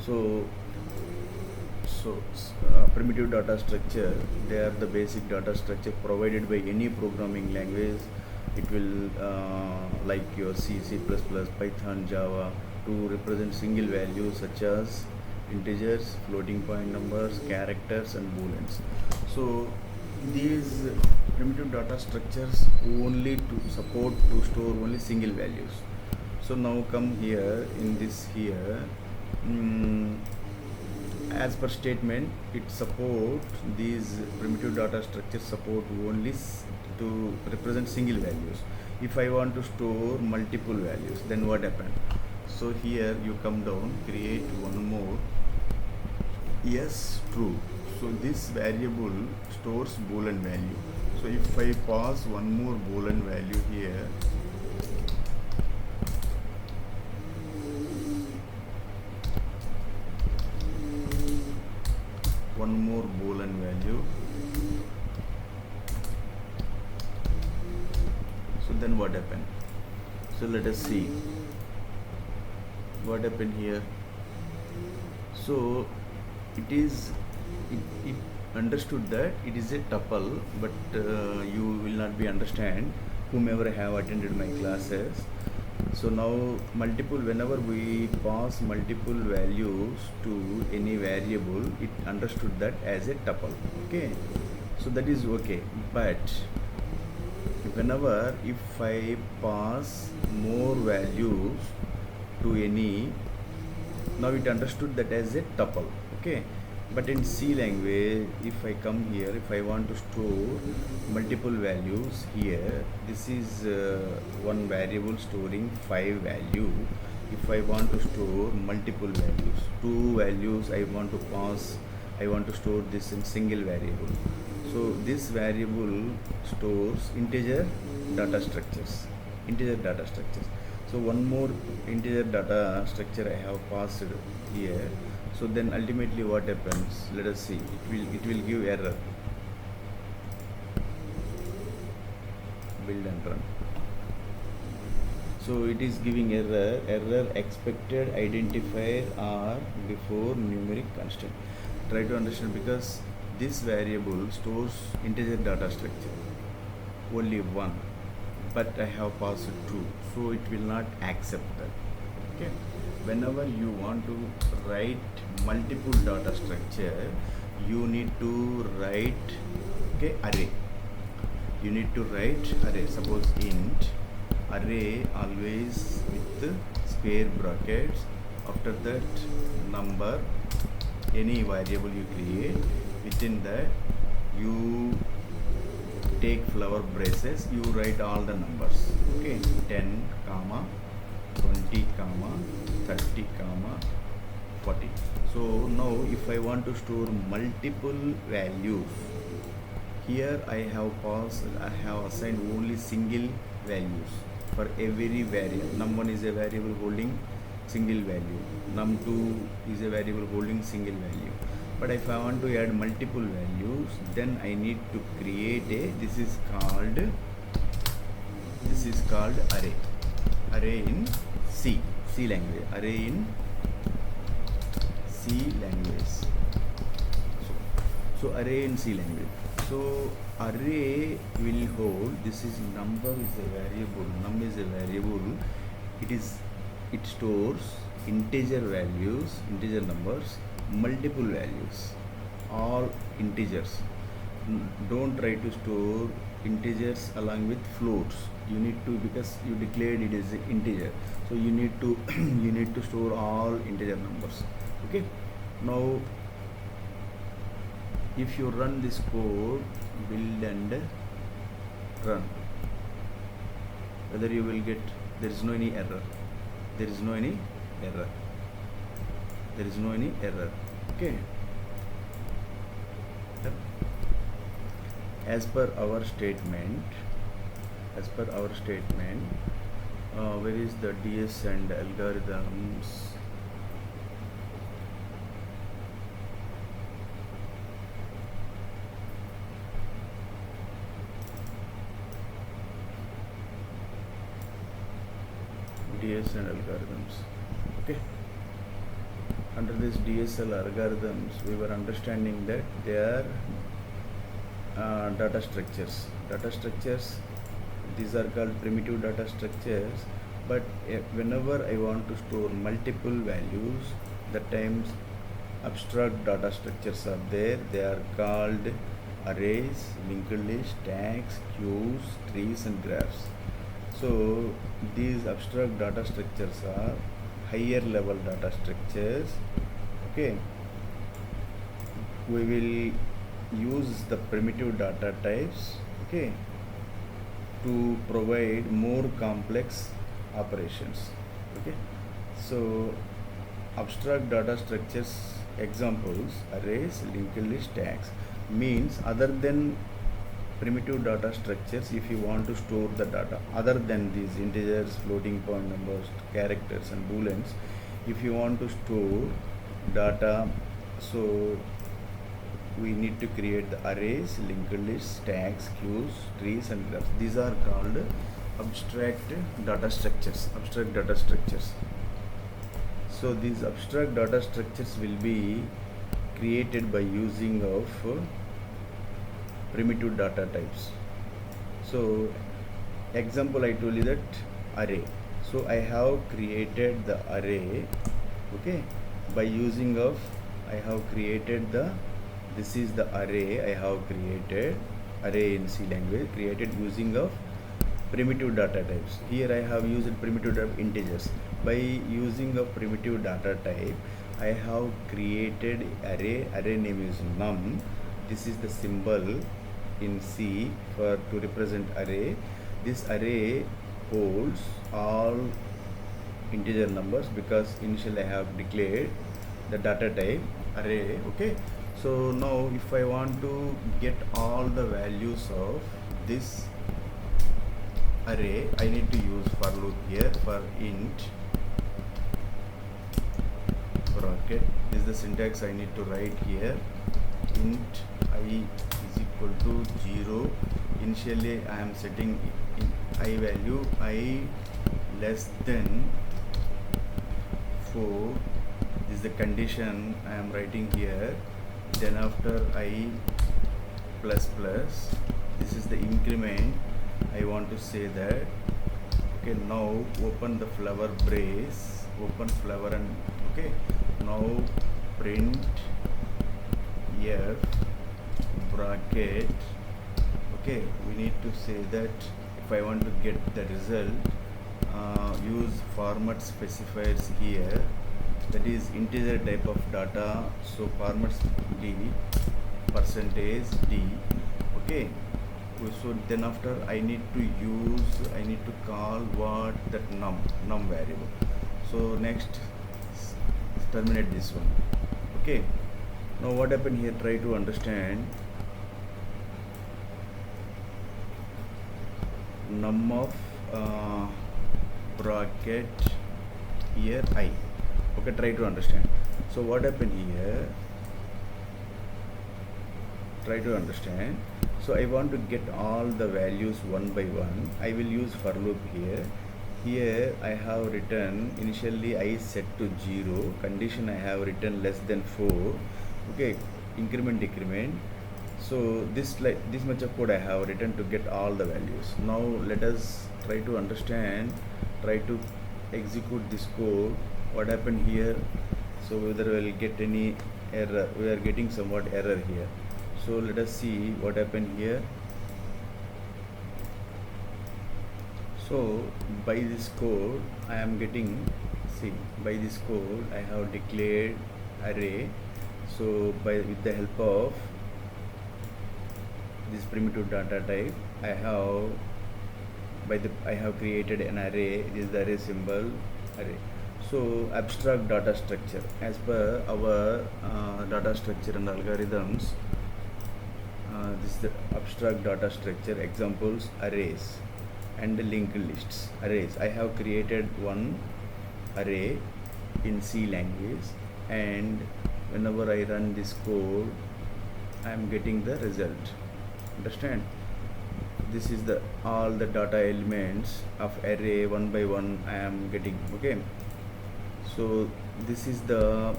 So primitive data structure, they are the basic data structure provided by any programming language. It will like your C, Python, Java, to represent single values such as integers, floating point numbers, characters and booleans. So these primitive data structures only to support to store only single values. So now come here in this here, as per statement, it supports these primitive data structures support only to represent single values. If I want to store multiple values, then what happen? So here you come down, create one more, yes, true. So this variable stores boolean value. So if I pass one more boolean value here, one more boolean value, so then what happened? So let us see what happened here. So it understood that it is a tuple, but you will not be understand whomever have attended my classes. So now multiple, whenever we pass multiple values to any variable, it understood that as a tuple. Okay, so that is okay. But whenever if I pass more values to any, now it understood that as a tuple. Okay, but in C language, if I come here, if I want to store multiple values here, this is one variable storing 5 value. If I want to store multiple values, 2 values I want to pass, I want to store this in single variable. So this variable stores integer data structures. So one more integer data structure I have passed here. So then ultimately what happens? Let us see. It will give error. Build and run. So it is giving error expected identifier or before numeric constant. Try to understand, because this variable stores integer data structure only 1, but I have passed 2, so it will not accept that. Okay, whenever you want to write multiple data structure, you need to write array. You need to write array. Suppose int array always with square brackets, after that number, any variable you create, within that you take flower braces, you write all the numbers. Okay, 10 comma 20 comma 30 comma 40. So now if I want to store multiple values, here I have assigned only single values for every variable. Num1 is a variable holding single value, num2 is a variable holding single value. But if I want to add multiple values, then I need to create this is called array in C language, array in C language. So array in C language. So array will hold, this is number is a variable, num is a variable, it stores integer values, integer numbers, multiple values, all integers. Don't try to store integers along with floats. You need to, because you declared it as an integer, so you need to store all integer numbers. Okay, now if you run this code, build and run, whether you will get, there is no any error. Okay, as per our statement, where is the DS and algorithms? DS and algorithms. Okay, under this DSL algorithms, we were understanding that they are data structures. Data structures, these are called primitive data structures, but whenever I want to store multiple values, that times abstract data structures are there. They are called arrays, linked list, tags, queues, trees and graphs. So these abstract data structures are higher level data structures. Okay, we will use the primitive data types, okay, to provide more complex operations. Okay, so abstract data structures examples: arrays, linked list, tags. Means other than primitive data structures, if you want to store the data other than these integers, floating point numbers, characters and booleans, if you want to store data, so we need to create the arrays, linked lists, tags, queues, trees and graphs. These are called abstract data structures. So these abstract data structures will be created by using of primitive data types. So example, I told you that array. So I have created the array, okay, by using of, I have created the, this is the array I have created, array in C language, created using of primitive data types. Here I have used primitive data integers. By using of primitive data type, I have created array name is num. This is the symbol in C for to represent array. This array holds all integer numbers because initially I have declared the data type array. Okay, so now if I want to get all the values of this array, I need to use for loop here for int bracket. This is the syntax I need to write here. Int I is equal to 0. Initially I am setting in I value I less than 4. This is the condition I am writing here. Then after I plus plus, this is the increment. I want to say that. Okay, now open the flower brace, open flower and okay, now print f bracket. Okay, we need to say that if I want to get the result, use format specifiers here, that is integer type of data. So format d percentage d. Okay, so then after I need to call what, that num variable. So next terminate this one. Okay, now what happened here, try to understand. Num of bracket here I. Okay, try to understand. So what happened here, try to understand. So I want to get all the values one by one. I will use for loop here. Here I have written initially I set to 0, condition I have written less than 4. Okay, increment decrement. So this much of code I have written to get all the values. Now let us try to understand, try to execute this code. What happened here? So whether we will get any error. We are getting somewhat error here. So let us see what happened here. So by this code I am getting, see, by this code I have declared array. So with the help of this primitive data type, I have created an array. This is the array symbol, array. So abstract data structure, as per our data structure and algorithms, this is the abstract data structure. Examples: arrays and linked lists. Arrays, I have created one array in C language, and whenever I run this code, I am getting the result. Understand? This is the all the data elements of array one by one I am getting. Okay, so this is the